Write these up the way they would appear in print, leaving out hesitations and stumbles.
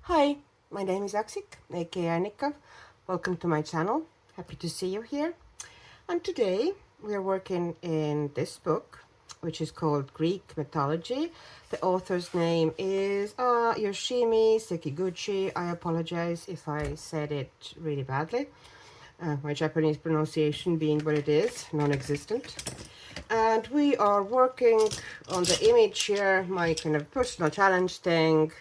Hi, my name is Aksik, aka Annika. Welcome to my channel. Happy to see you here. And today we are working in this book, which is called Greek Mythology. The author's name is Yoshimi Sekiguchi. I apologize if I said it really badly. My Japanese pronunciation being what it is, non-existent. And we are working on the image here, my kind of personal challenge thing.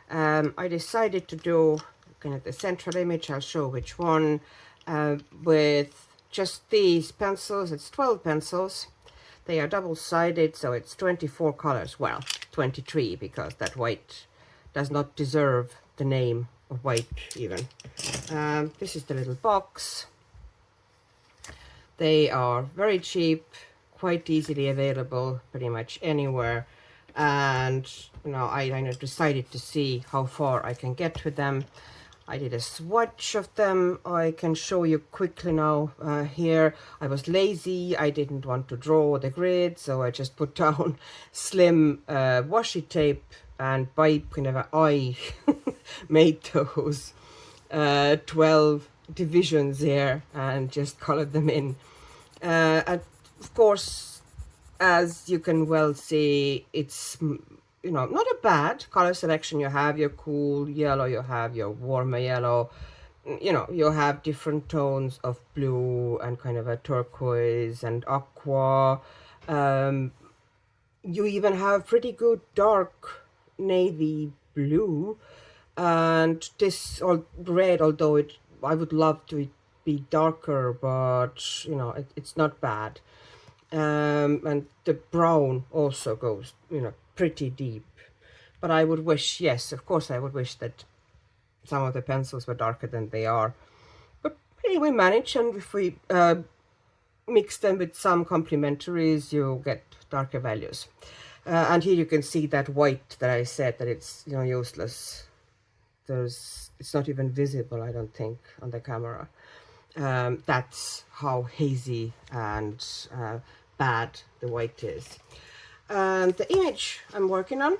I decided to do kind of the central image. I'll show which one, with just these pencils. It's 12 pencils. They are double-sided, so it's 24 colors. Well, 23, because that white does not deserve the name of white even. This is the little box. They are very cheap, quite easily available pretty much anywhere. And I decided to see how far I can get with them. I did a swatch of them. I can show you quickly now. Here I was lazy. I didn't want to draw the grid, so I just put down slim washi tape, and by kind of an eye made those 12 divisions here and just colored them in. And of course, as you can well see, it's not a bad color selection. You have your cool yellow, you have your warmer yellow, you have different tones of blue and kind of a turquoise and aqua. You even have pretty good dark navy blue, and this all red, although I would love to be darker, but it's not bad. And the brown also goes pretty deep. But I would wish, yes, of course I would wish that some of the pencils were darker than they are. But anyway, manage, and if we mix them with some complementaries, you get darker values. And here you can see that white that I said that it's useless. It's not even visible, I don't think, on the camera. That's how hazy and bad the white is. And the image I'm working on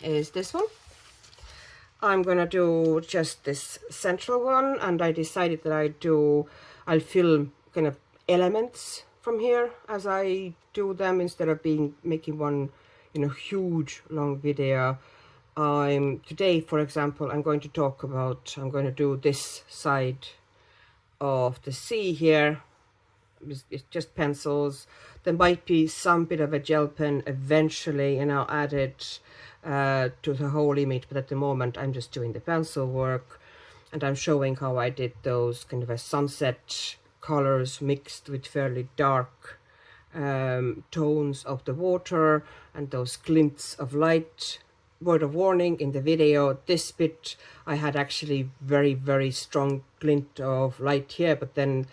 is this one. I'm gonna do just this central one, and I decided that I'll film kind of elements from here as I do them, instead of making one huge long video. Today, for example, I'm going to do this side of the sea here. It's just pencils. There might be some bit of a gel pen eventually, added to the whole image, but at the moment I'm just doing the pencil work, and I'm showing how I did those kind of a sunset colors mixed with fairly dark tones of the water and those glints of light. Word of warning, in the video, this bit I had actually very, very strong glint of light here, but then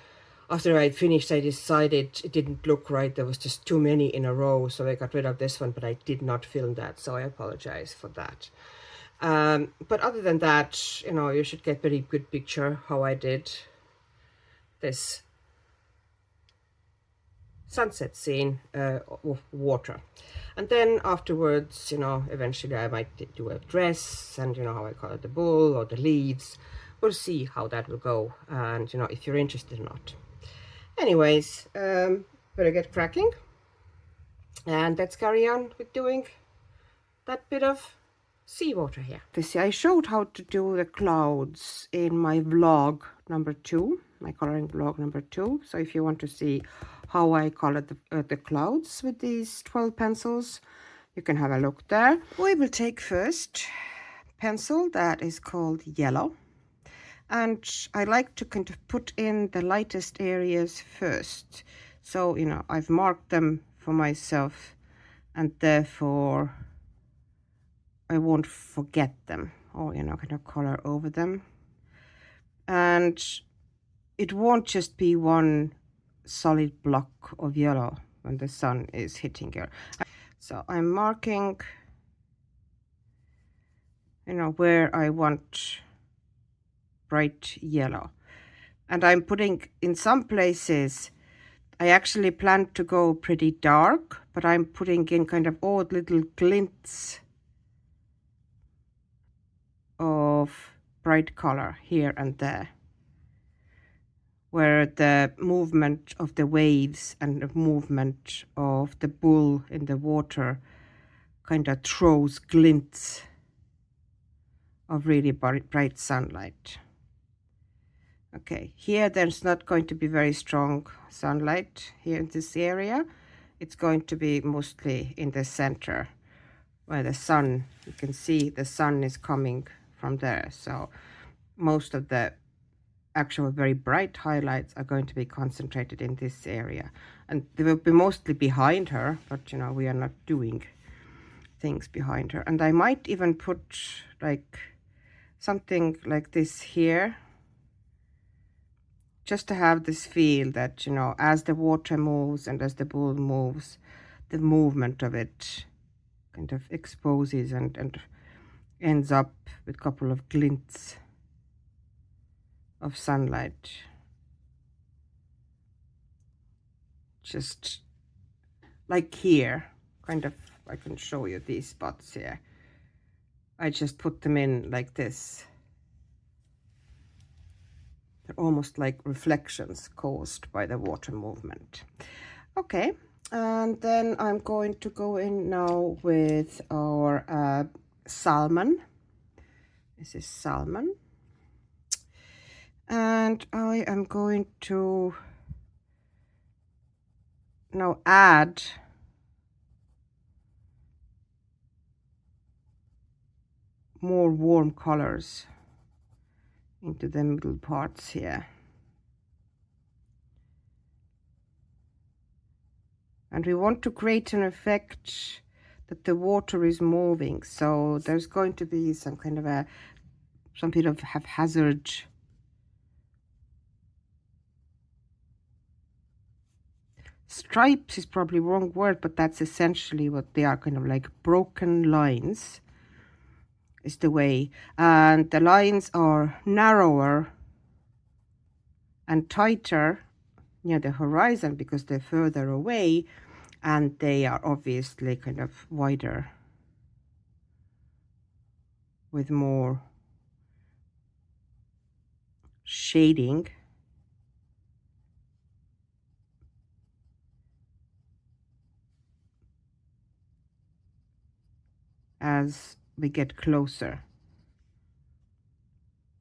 after I finished, I decided it didn't look right. There was just too many in a row, so I got rid of this one, but I did not film that, so I apologize for that. But other than that, you should get a very good picture how I did this sunset scene of water. And then afterwards, eventually I might do a dress, and how I color the bull or the leaves. We'll see how that will go, and if you're interested or not. Anyways, better get cracking, and let's carry on with doing that bit of seawater here. I showed how to do the clouds in my vlog number 2, my coloring vlog number 2. So if you want to see how I colored the clouds with these 12 pencils, you can have a look there. We will take first pencil that is called yellow. And I like to kind of put in the lightest areas first. So, I've marked them for myself, and therefore I won't forget them, or, kind of color over them. And it won't just be one solid block of yellow when the sun is hitting here. So I'm marking, where I want bright yellow, and I'm putting, in some places I actually plan to go pretty dark, but I'm putting in kind of odd little glints of bright color here and there, where the movement of the waves and the movement of the bull in the water kind of throws glints of really bright sunlight. Okay, here there's not going to be very strong sunlight here in this area. It's going to be mostly in the center where the sun, you can see the sun is coming from there. So most of the actual very bright highlights are going to be concentrated in this area. And they will be mostly behind her, but you know, we are not doing things behind her. And I might even put like something like this here, just to have this feel that, you know, as the water moves and as the bull moves, the movement of it kind of exposes and ends up with a couple of glints of sunlight. Just like here, kind of, I can show you these spots here. I just put them in like this. They're almost like reflections caused by the water movement. Okay, and then I'm going to go in now with our salmon. This is salmon. And I am going to now add more warm colors into the middle parts here. And we want to create an effect that the water is moving. So there's going to be some kind of some bit of haphazard stripes is probably wrong word, but that's essentially what they are, kind of like broken lines is the way. And the lines are narrower and tighter near the horizon because they're further away, and they are obviously kind of wider with more shading. As we get closer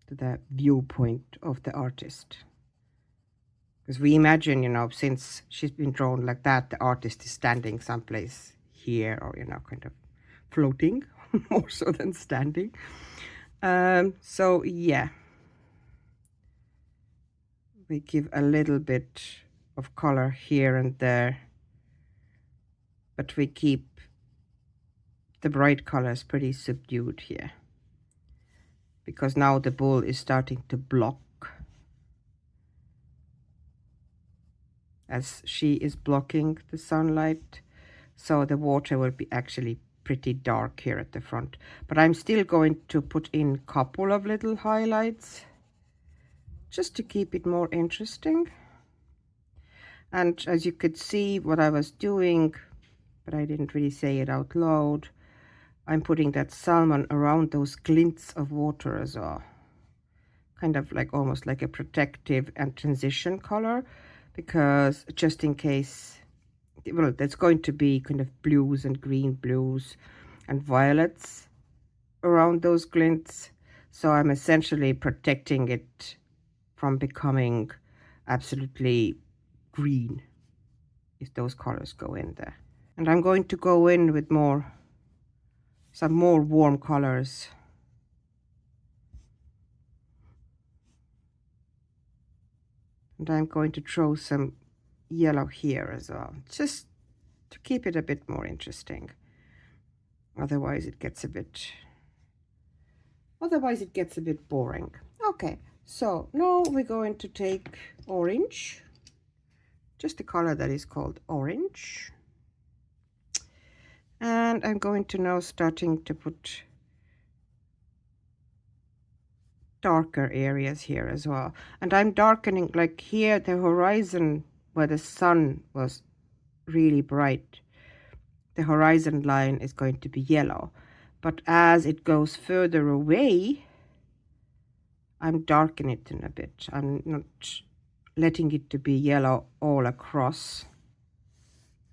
to the viewpoint of the artist. Because we imagine, you know, since she's been drawn like that, the artist is standing someplace here, or, you know, kind of floating more so than standing. So yeah, we give a little bit of color here and there, but we keep the bright colors pretty subdued here, because now the bull is starting to block, as she is blocking the sunlight, so the water will be actually pretty dark here at the front. But I'm still going to put in a couple of little highlights just to keep it more interesting. And as you could see, what I was doing, but I didn't really say it out loud, I'm putting that salmon around those glints of water as well, kind of like almost like a protective and transition color, because just in case, well, there's going to be kind of blues and green blues and violets around those glints. So I'm essentially protecting it from becoming absolutely green if those colors go in there. And I'm going to go in with some more warm colors. And I'm going to throw some yellow here as well, just to keep it a bit more interesting. Otherwise it gets a bit boring. Okay, so now we're going to take orange, just a color that is called orange. And I'm going to now starting to put darker areas here as well. And I'm darkening, like here, the horizon where the sun was really bright, the horizon line is going to be yellow. But as it goes further away, I'm darkening it in a bit. I'm not letting it to be yellow all across.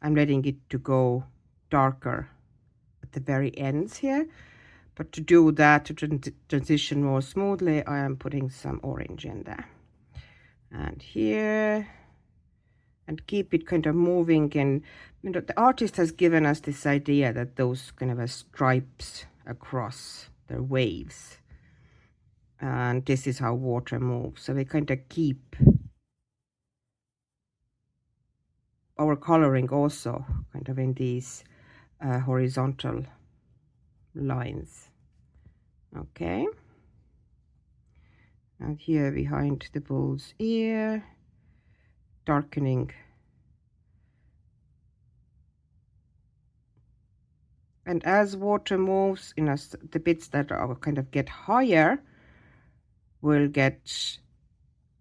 I'm letting it to go darker at the very ends here. But to do that, to transition more smoothly, I am putting some orange in there. And here, and keep it kind of moving. And you know, the artist has given us this idea that those kind of stripes across, they're waves. And this is how water moves. So we kind of keep our coloring also kind of in these horizontal lines. Okay. And here behind the bull's ear, darkening. And as water moves, in us, the bits that are kind of get higher will get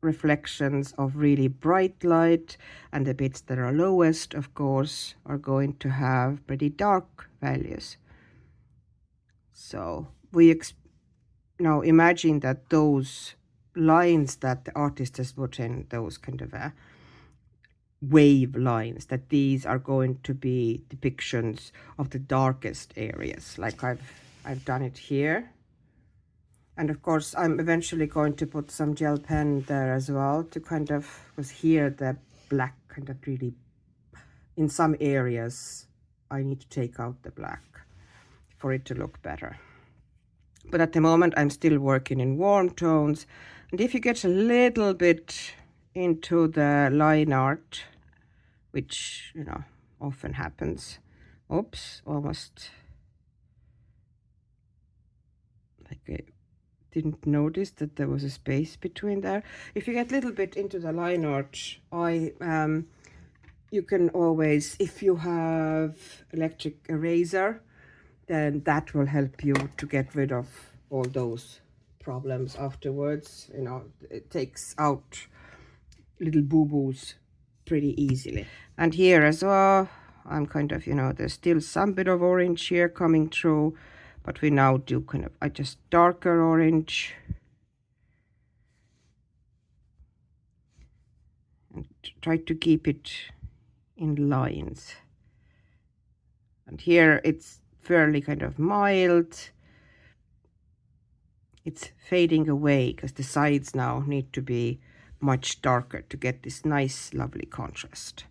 reflections of really bright light, and the bits that are lowest, of course, are going to have pretty dark values. So we now imagine that those lines that the artist has put in, those kind of wave lines, that these are going to be depictions of the darkest areas, like I've done it here. And of course I'm eventually going to put some gel pen there as well to kind of, because here the black kind of really, in some areas I need to take out the black for it to look better. But at the moment I'm still working in warm tones. And if you get a little bit into the line art, which, you know, often happens. Oops, almost. Like I didn't notice that there was a space between there. If you get a little bit into the line art, you can always, if you have electric eraser, then that will help you to get rid of all those problems afterwards. You know, it takes out little boo-boos pretty easily. And here as well, I'm kind of, you know, there's still some bit of orange here coming through, but we now do kind of, I just darker orange. And try to keep it in lines. And here it's fairly kind of mild. It's fading away because the sides now need to be much darker to get this nice, lovely contrast.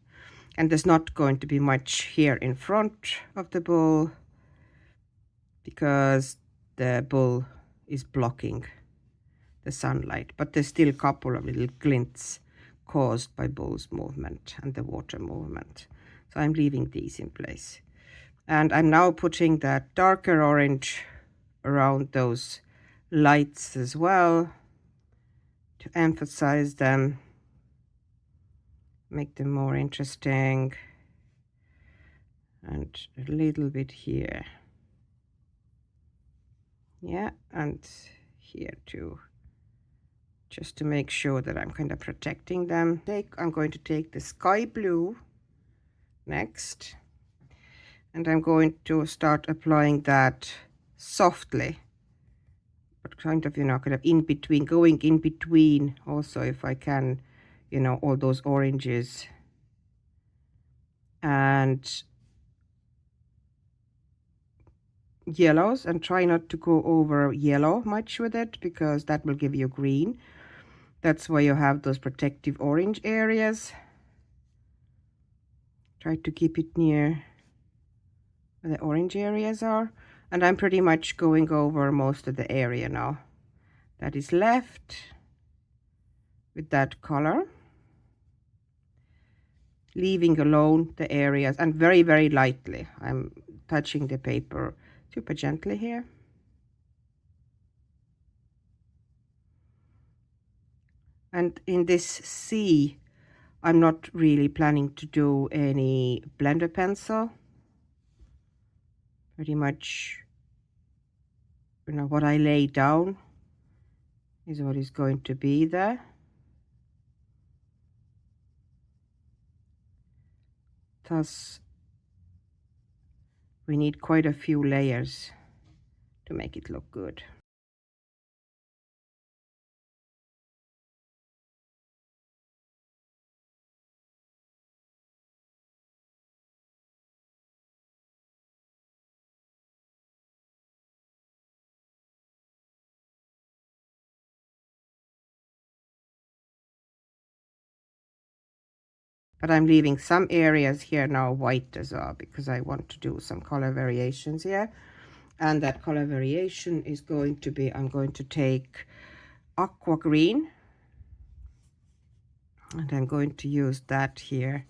And there's not going to be much here in front of the bull because the bull is blocking the sunlight, but there's still a couple of little glints caused by bull's movement and the water movement. So I'm leaving these in place. And I'm now putting that darker orange around those lights as well to emphasize them, make them more interesting. And a little bit here. Yeah, and here too, just to make sure that I'm kind of protecting them. I'm going to take the sky blue next, and I'm going to start applying that softly, but kind of, you know, kind of in between, going in between also, if I can, you know, all those oranges. And yellows, and try not to go over yellow much with it because that will give you green. That's why you have those protective orange areas. Try to keep it near where the orange areas are. And I'm pretty much going over most of the area now that is left with that color. Leaving alone the areas, and very, very lightly. I'm touching the paper super gently here. And in this C, I'm not really planning to do any blender pencil. Pretty much, you know, what I lay down is what is going to be there. Thus, we need quite a few layers to make it look good. But I'm leaving some areas here now white as well because I want to do some color variations here. And that color variation is going to be, I'm going to take aqua green and I'm going to use that here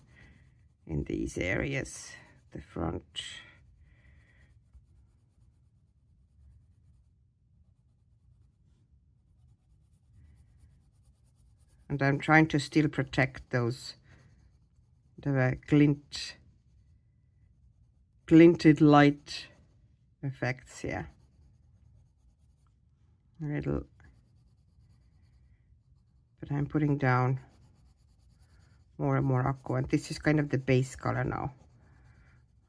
in these areas, the front. And I'm trying to still protect those, the glinted light effects here. A little, but I'm putting down more and more aqua, and this is kind of the base color now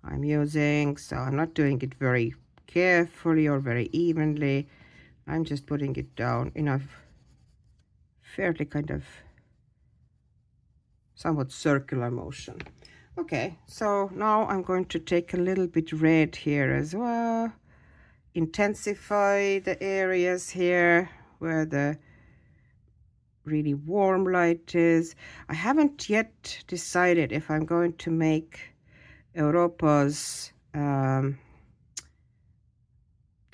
I'm using, so I'm not doing it very carefully or very evenly. I'm just putting it down in a fairly kind of somewhat circular motion. Okay, so now I'm going to take a little bit red here as well, intensify the areas here where the really warm light is. I haven't yet decided if I'm going to make Europa's the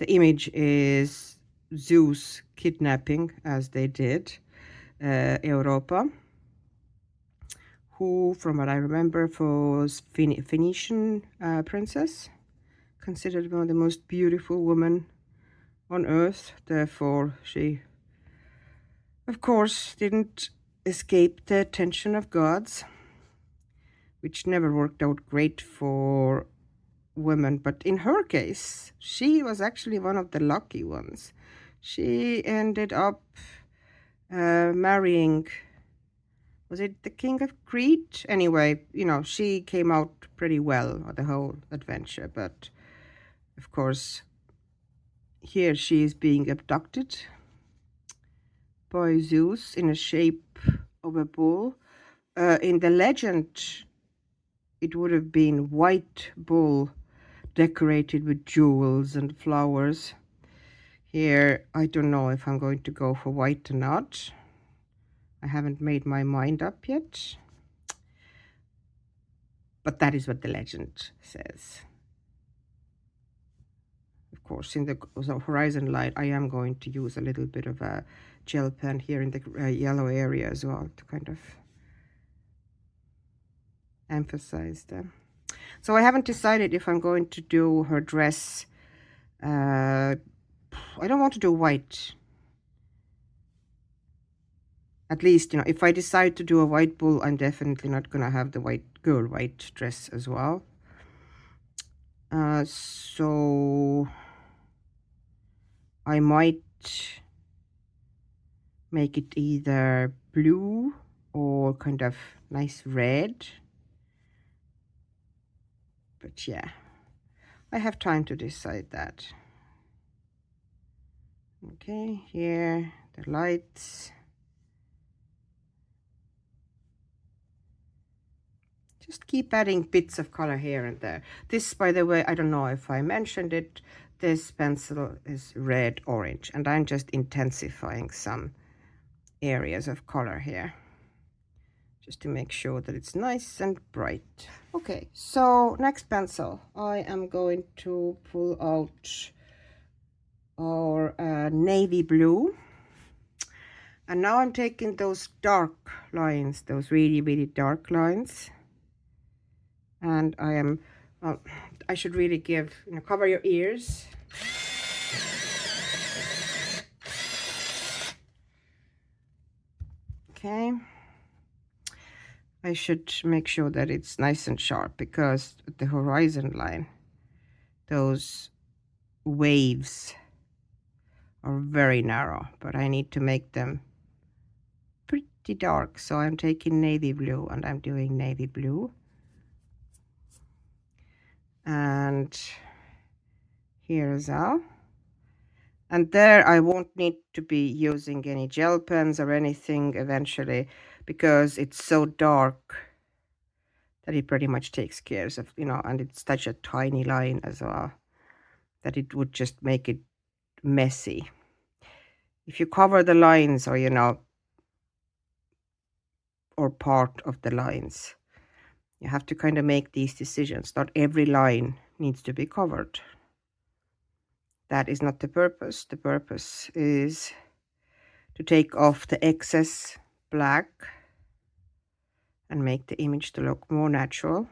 image is Zeus kidnapping, as they did Europa, who, from what I remember, was Phoenician princess, considered one of the most beautiful women on earth. Therefore, she, of course, didn't escape the attention of gods, which never worked out great for women. But in her case, she was actually one of the lucky ones. She ended up marrying, was it the king of Crete? Anyway, you know, she came out pretty well on the whole adventure. But of course, here she is being abducted by Zeus in a shape of a bull. In the legend, it would have been white bull decorated with jewels and flowers. Here, I don't know if I'm going to go for white or not. I haven't made my mind up yet. But that is what the legend says. Of course, in the horizon light, I am going to use a little bit of a gel pen here in the yellow area as well to kind of emphasize them. So I haven't decided if I'm going to do her dress. I don't want to do white. At least, you know, if I decide to do a white bull, I'm definitely not going to have the white dress as well. So I might make it either blue or kind of nice red. But yeah, I have time to decide that. Okay, here, the lights. Just keep adding bits of color here and there. This, by the way, I don't know if I mentioned it, this pencil is red orange, and I'm just intensifying some areas of color here, just to make sure that it's nice and bright. Okay, so next pencil, I am going to pull out our navy blue. And now I'm taking those dark lines, those really, really dark lines. And I am, I should really give, you know, cover your ears. Okay. I should make sure that it's nice and sharp, because the horizon line, those waves are very narrow, but I need to make them pretty dark. So I'm taking navy blue and I'm doing navy blue. And here as well, And there I won't need to be using any gel pens or anything eventually, because it's so dark that it pretty much takes care of, and it's such a tiny line as well that it would just make it messy. If you cover the lines, or part of the lines, you have to kind of make these decisions. Not every line needs to be covered. That is not the purpose. The purpose is to take off the excess black and make the image to look more natural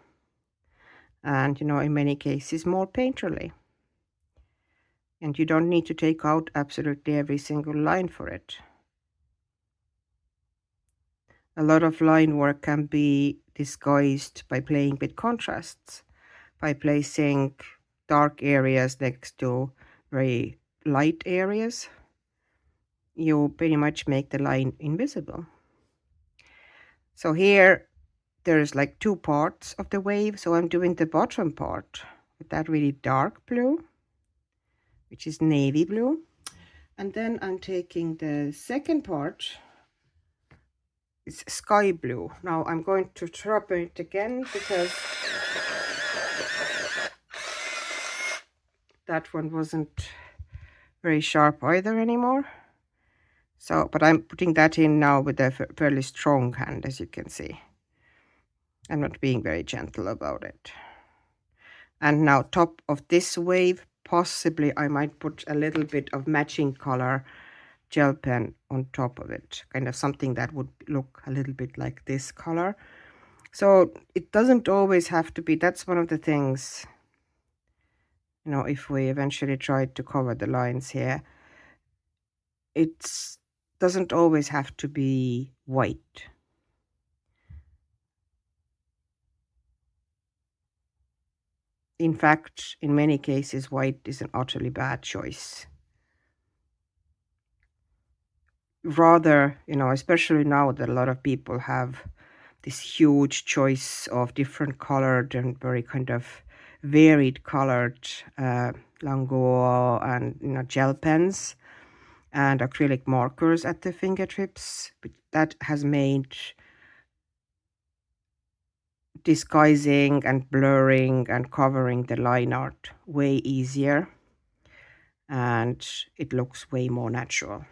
and, in many cases, more painterly. And you don't need to take out absolutely every single line for it. A lot of line work can be disguised by playing with contrasts, by placing dark areas next to very light areas. You pretty much make the line invisible. So here there's like two parts of the wave. So I'm doing the bottom part with that really dark blue, which is navy blue. And then I'm taking the second part, it's sky blue. Now I'm going to drop it again because that one wasn't very sharp either anymore. So, but I'm putting that in now with a fairly strong hand, as you can see. I'm not being very gentle about it. And now top of this wave, possibly I might put a little bit of matching color gel pen on top of it, kind of something that would look a little bit like this color. So it doesn't always have to be, that's one of the things, if we eventually try to cover the lines here, it doesn't always have to be white. In fact, in many cases, white is an utterly bad choice. Rather, especially now that a lot of people have this huge choice of different colored and very kind of varied colored Languo and gel pens and acrylic markers at the fingertips. But that has made disguising and blurring and covering the line art way easier, and it looks way more natural.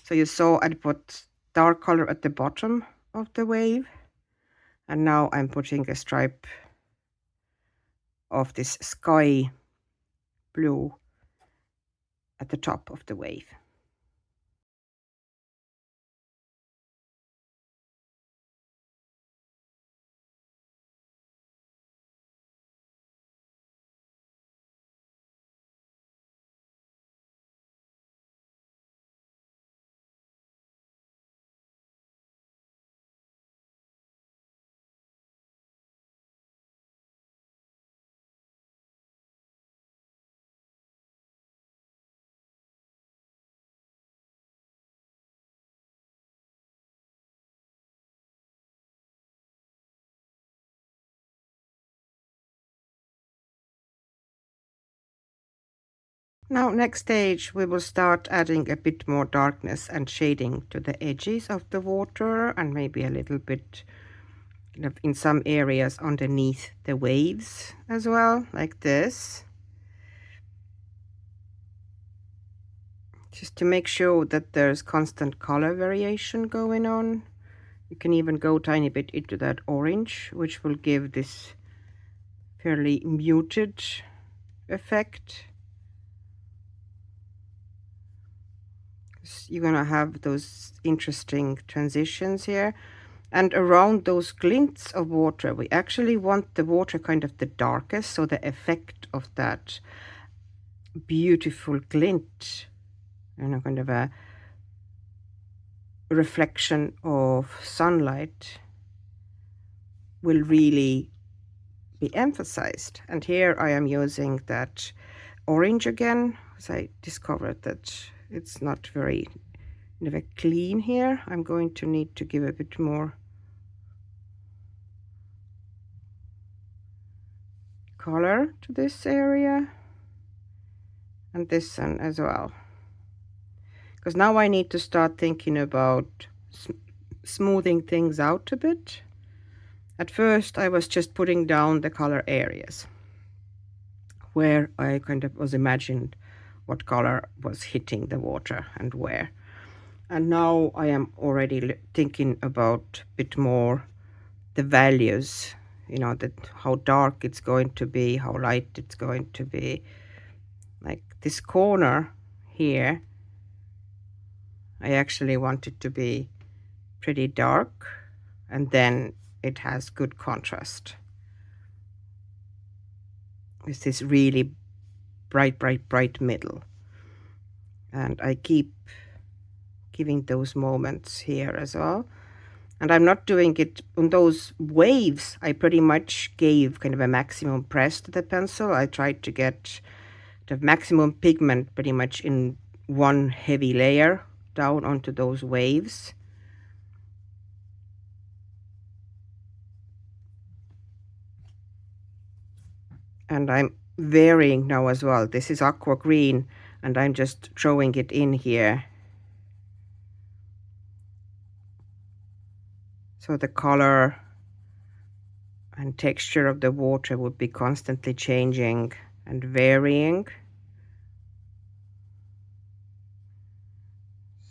So you saw I put dark color at the bottom of the wave, and now I'm putting a stripe of this sky blue at the top of the wave. Now, next stage, we will start adding a bit more darkness and shading to the edges of the water, and maybe a little bit in some areas underneath the waves as well, like this. Just to make sure that there's constant color variation going on. You can even go a tiny bit into that orange, which will give this fairly muted effect. You're gonna have those interesting transitions here, and around those glints of water we actually want the water kind of the darkest, so the effect of that beautiful glint, kind of a reflection of sunlight, will really be emphasized. And here I am using that orange again, because I discovered that it's not very clean here. I'm going to need to give a bit more color to this area and this one as well. because now I need to start thinking about smoothing things out a bit. At first I was just putting down the color areas where I kind of was imagined what color was hitting the water and where. And now I am already thinking about a bit more the values, you know, that how dark it's going to be, how light it's going to be. Like this corner here, I actually want it to be pretty dark, and then it has good contrast. It's this really bright middle. And I keep giving those moments here as well. And I'm not doing it on those waves. I pretty much gave kind of a maximum press to the pencil. I tried to get the maximum pigment pretty much in one heavy layer down onto those waves. And I'm varying now as well. This is aqua green, and I'm just throwing it in here. So the color and texture of the water would be constantly changing and varying.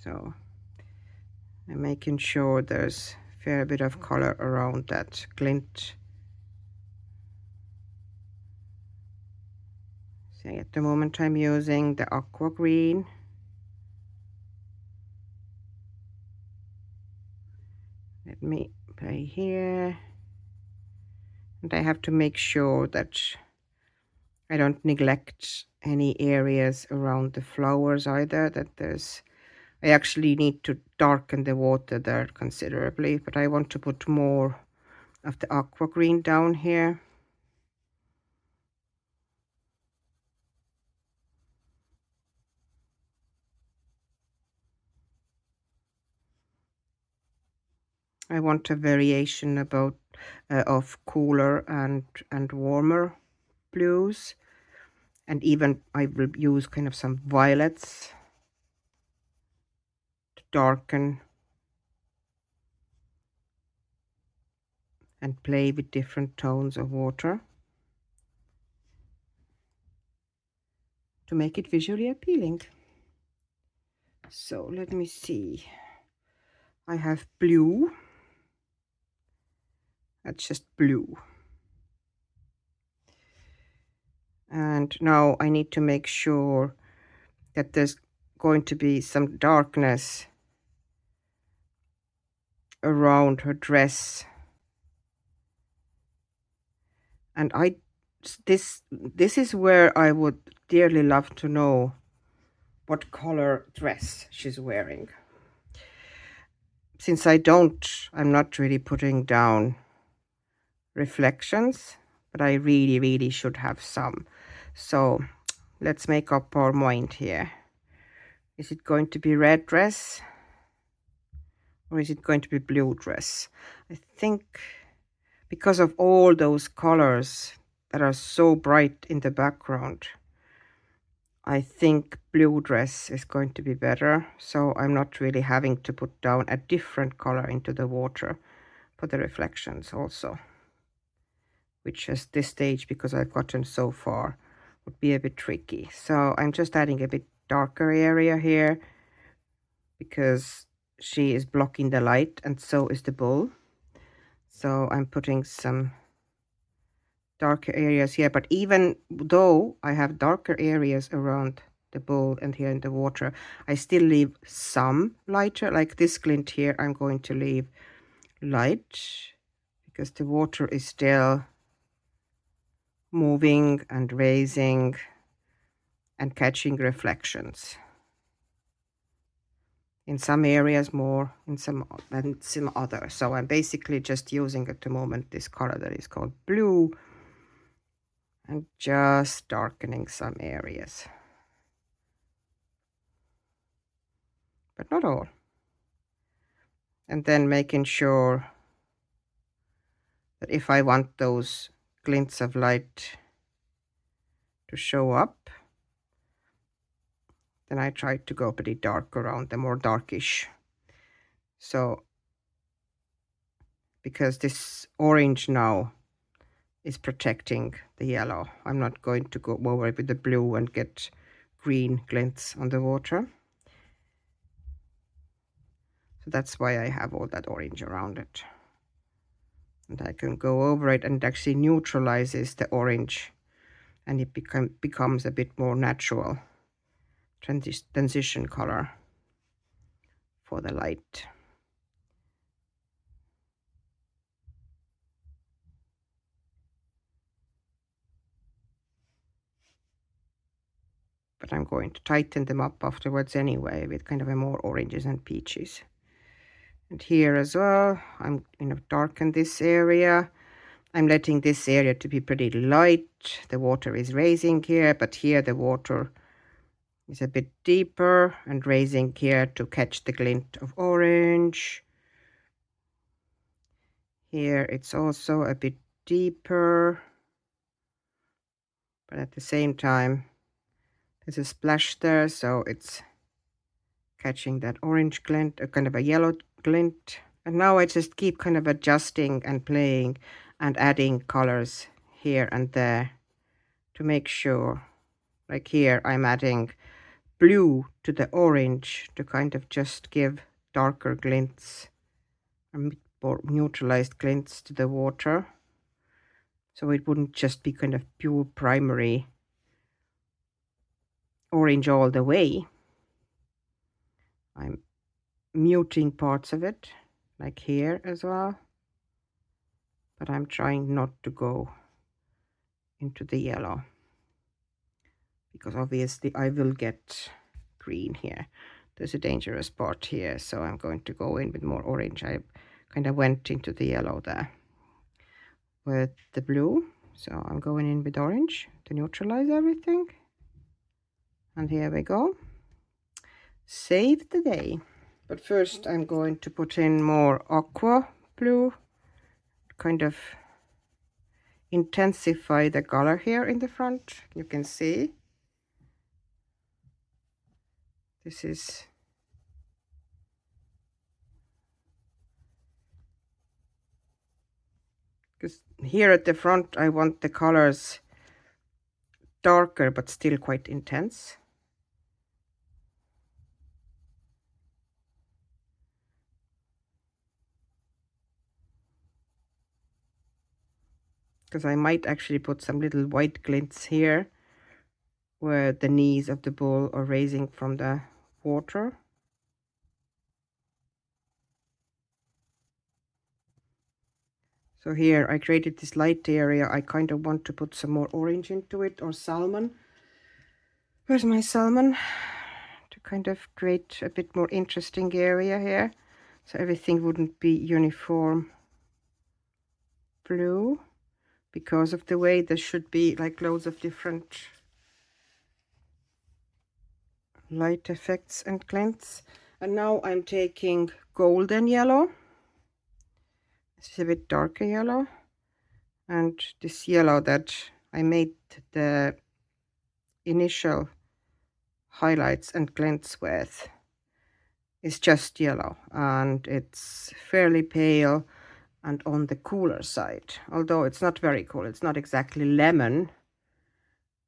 So I'm making sure there's a fair bit of color around that glint. So at the moment I'm using the aqua green. Let me play here. And I have to make sure that I don't neglect any areas around the flowers either, that I actually need to darken the water there considerably, but I want to put more of the aqua green down here. I want a variation of cooler and warmer blues, and even I will use kind of some violets to darken and play with different tones of water to make it visually appealing. So let me see. I have blue. That's just blue. And now I need to make sure that there's going to be some darkness around her dress. And this is where I would dearly love to know what color dress she's wearing. Since I'm not really putting down reflections, but I really should have some. So let's make up our mind here. Is it going to be red dress? Or is it going to be blue dress? I think because of all those colors that are so bright in the background, I think blue dress is going to be better. So I'm not really having to put down a different color into the water for the reflections also, which at this stage, because I've gotten so far, would be a bit tricky. So I'm just adding a bit darker area here because she is blocking the light, and so is the bull. So I'm putting some darker areas here, but even though I have darker areas around the bowl and here in the water, I still leave some lighter, like this glint here. I'm going to leave light because the water is still moving and raising and catching reflections. In some areas more, in some others. So I'm basically just using at the moment this color that is called blue and just darkening some areas, but not all. And then making sure that if I want those glints of light to show up, then I tried to go pretty dark around the more darkish. So because this orange now is protecting the yellow, I'm not going to go over it with the blue and get green glints on the water. So that's why I have all that orange around it. And I can go over it, and it actually neutralizes the orange, and it becomes a bit more natural transition color for the light. But I'm going to tighten them up afterwards anyway with kind of a more oranges and peaches. And here as well, I'm going to darken this area. I'm letting this area to be pretty light. The water is raising here, but here the water is a bit deeper and raising here to catch the glint of orange. Here it's also a bit deeper, but at the same time there's a splash there, so it's catching that orange glint, a kind of a yellow glint. And now I just keep kind of adjusting and playing and adding colors here and there to make sure. Like here I'm adding blue to the orange to kind of just give darker glints, or neutralized glints to the water, so it wouldn't just be kind of pure primary orange all the way. I'm muting parts of it, like here as well, but I'm trying not to go into the yellow, because obviously I will get green here. There's a dangerous part here, so I'm going to go in with more orange. I kind of went into the yellow there with the blue, so I'm going in with orange to neutralize everything. And here we go. Save the day. But first I'm going to put in more aqua blue, kind of intensify the color here in the front. You can see this is because here at the front I want the colors darker but still quite intense. Because I might actually put some little white glints here where the knees of the bull are raising from the water. So here I created this light area. I kind of want to put some more orange into it, or salmon. Where's my salmon? To kind of create a bit more interesting area here, so everything wouldn't be uniform blue, because of the way there should be like loads of different light effects and glints. And now I'm taking golden yellow. This is a bit darker yellow, and this yellow that I made the initial highlights and glints with is just yellow, and it's fairly pale and on the cooler side, although it's not very cool. It's not exactly lemon,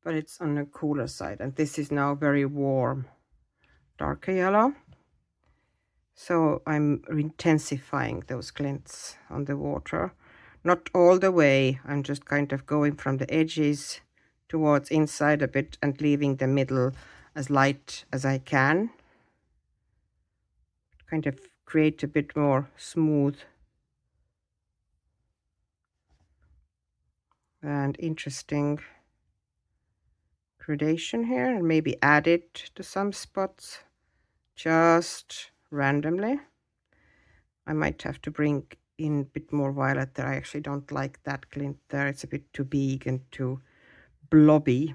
but it's on the cooler side. And this is now very warm darker yellow, so I'm intensifying those glints on the water. Not all the way, I'm just kind of going from the edges towards inside a bit and leaving the middle as light as I can, kind of create a bit more smooth and interesting gradation here, and maybe add it to some spots just randomly. I might have to bring in a bit more violet there. I actually don't like that glint there. It's a bit too big and too blobby.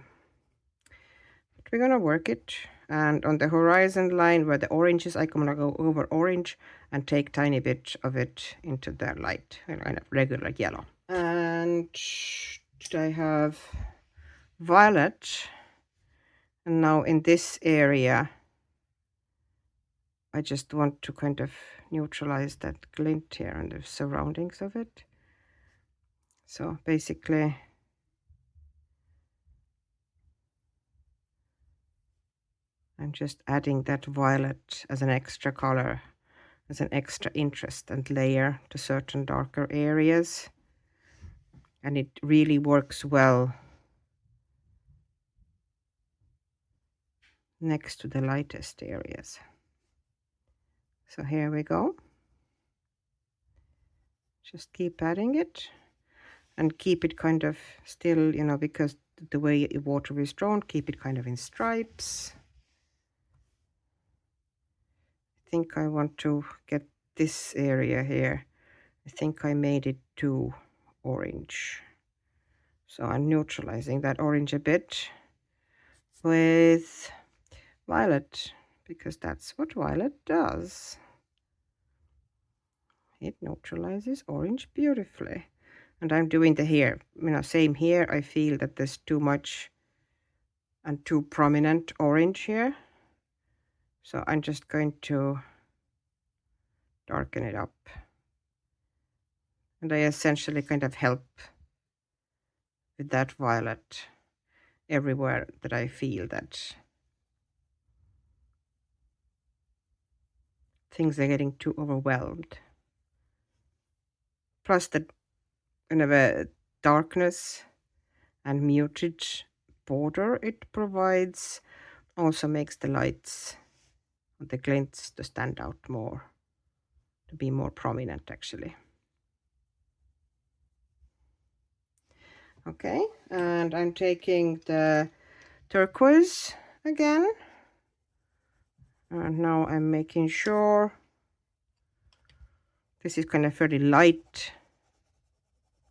But we're gonna work it. And on the horizon line where the orange is, I'm gonna go over orange and take tiny bit of it into the light, kind of regular yellow. And I have violet, and now in this area I just want to kind of neutralize that glint here and the surroundings of it. So basically, I'm just adding that violet as an extra color, as an extra interest and layer to certain darker areas. And it really works well next to the lightest areas. So here we go. Just keep adding it and keep it kind of still, you know, because the way water is drawn, keep it kind of in stripes. I think I want to get this area here. I think I made it too orange. So I'm neutralizing that orange a bit with violet, because that's what violet does. It neutralizes orange beautifully. And I'm doing the here, you know, same here. I feel that there's too much and too prominent orange here. So I'm just going to darken it up. And I essentially kind of help with that violet everywhere that I feel that things are getting too overwhelmed. Plus the kind of a darkness and muted border it provides also makes the lights, the glints, to stand out more, to be more prominent actually. Okay, and I'm taking the turquoise again, and now I'm making sure this is kind of very light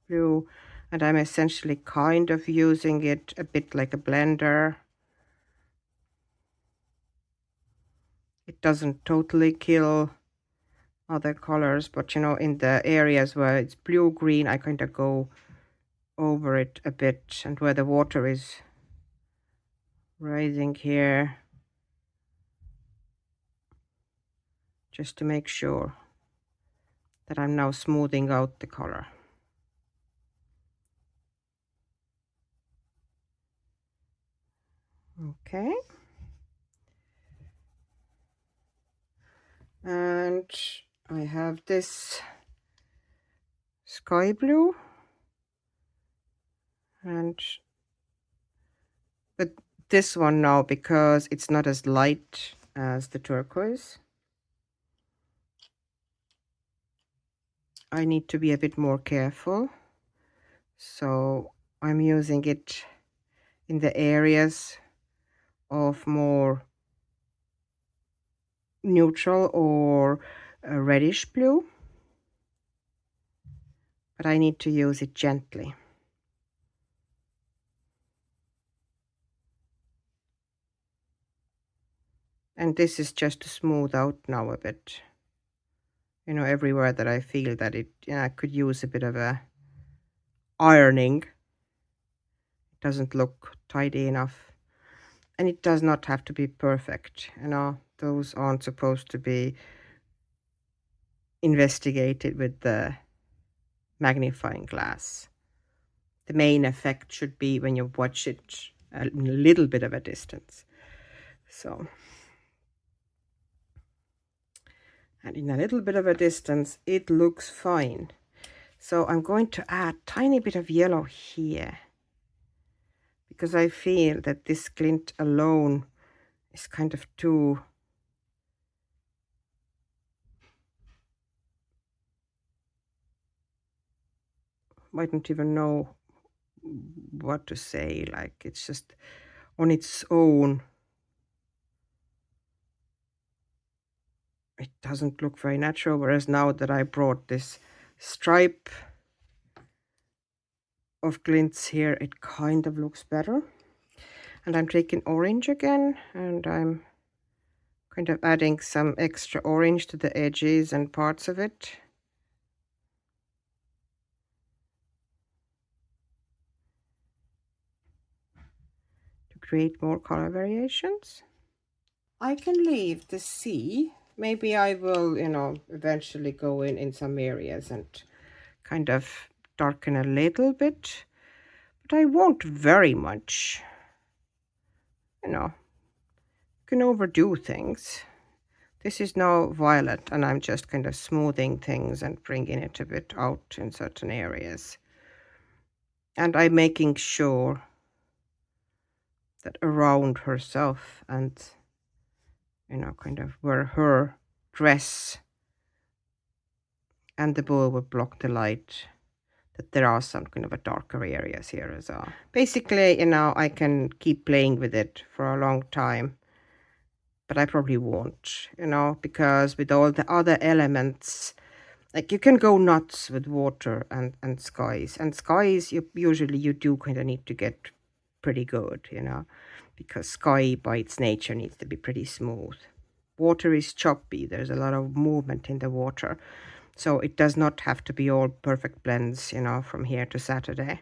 blue, and I'm essentially kind of using it a bit like a blender. It doesn't totally kill other colors, but you know, in the areas where it's blue green, I kind of go over it a bit, and where the water is rising here, just to make sure that I'm now smoothing out the color. Okay. And I have this sky blue, and but this one now, because it's not as light as the turquoise, I need to be a bit more careful. So I'm using it in the areas of more neutral or reddish blue, but I need to use it gently. And this is just to smooth out now a bit, you know, everywhere that I feel that it, yeah, I could use a bit of a ironing. It doesn't look tidy enough, and it does not have to be perfect, you know. Those aren't supposed to be investigated with the magnifying glass. The main effect should be when you watch it a little bit of a distance. So, and in a little bit of a distance, it looks fine. So I'm going to add a tiny bit of yellow here, because I feel that this glint alone is kind of too, I don't even know what to say, like it's just on its own. It doesn't look very natural, whereas now that I brought this stripe of glints here, it kind of looks better. And I'm taking orange again, and I'm kind of adding some extra orange to the edges and parts of it. To create more color variations. I can leave the sea maybe I will, you know, eventually go in some areas and kind of darken a little bit, but I won't very much. You know, can overdo things. This is now violet, and I'm just kind of smoothing things and bringing it a bit out in certain areas. And I'm making sure that around herself and, you know, kind of where her dress and the bow will block the light, that there are some kind of a darker areas here as well. Basically, you know, I can keep playing with it for a long time, but I probably won't, you know, because with all the other elements, like you can go nuts with water and skies. And skies, usually you do kind of need to get pretty good, you know, because sky by its nature needs to be pretty smooth. Water is choppy. There's a lot of movement in the water. So it does not have to be all perfect blends, you know, from here to Saturday.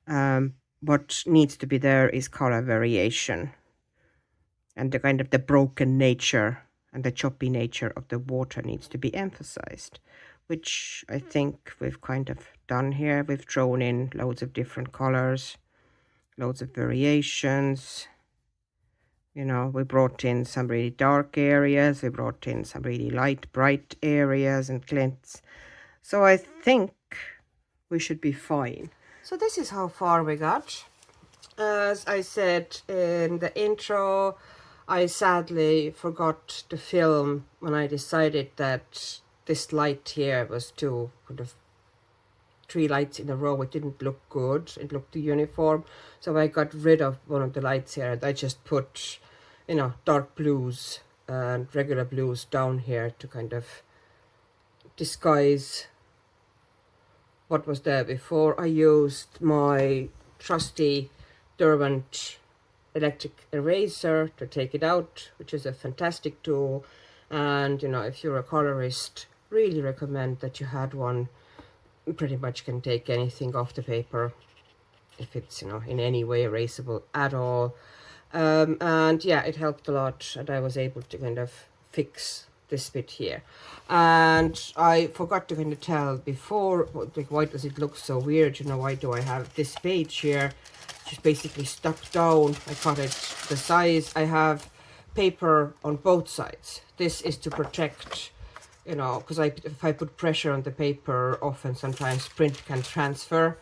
What needs to be there is color variation and the kind of the broken nature and the choppy nature of the water needs to be emphasized, which I think we've kind of done here. We've thrown in loads of different colors, loads of variations. You know, we brought in some really dark areas, we brought in some really light, bright areas and glints. So I think we should be fine. So this is how far we got. As I said in the intro, I sadly forgot to film when I decided that this light here was too kind of 3 lights in a row. It didn't look good. It looked too uniform. So I got rid of one of the lights here and I just put, you know, dark blues and regular blues down here to kind of disguise what was there before. I used my trusty Derwent electric eraser to take it out, which is a fantastic tool. And, you know, if you're a colorist, really recommend that you had one. You pretty much can take anything off the paper if it's, you know, in any way erasable at all. And yeah, it helped a lot, and I was able to kind of fix this bit here. And I forgot to kind of tell before, like, why does it look so weird? You know, why do I have this page here just basically stuck down? I cut it the size. I have paper on both sides. This is to protect, you know, because if I put pressure on the paper, often sometimes print can transfer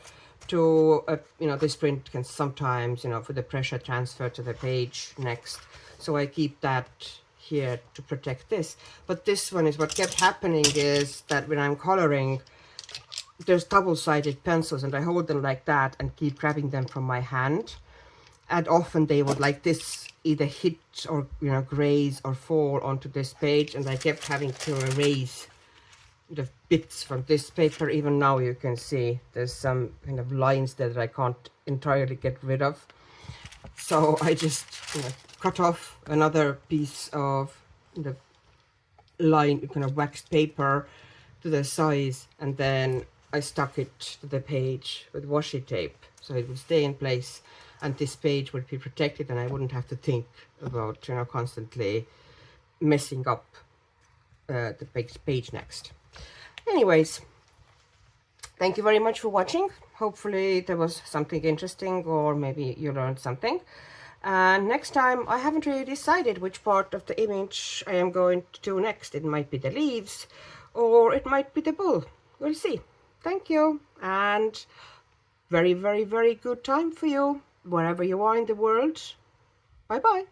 to, you know, this print can sometimes, you know, for the pressure transfer to the page next. So I keep that here to protect this. But this one is what kept happening is that when I'm coloring, there's double-sided pencils and I hold them like that and keep grabbing them from my hand. And often they would like this either hit or, you know, graze or fall onto this page, and I kept having to erase the bits from this paper. Even now you can see there's some kind of lines there that I can't entirely get rid of. So I just, you know, cut off another piece of the line, kind of waxed paper to the size, and then I stuck it to the page with washi tape so it would stay in place and this page would be protected and I wouldn't have to think about, you know, constantly messing up the page next. Anyways, thank you very much for watching. Hopefully there was something interesting, or maybe you learned something. And next time, I haven't really decided which part of the image I am going to do next. It might be the leaves or it might be the bull. We'll see. Thank you, and very, very, very good time for you wherever you are in the world. Bye bye.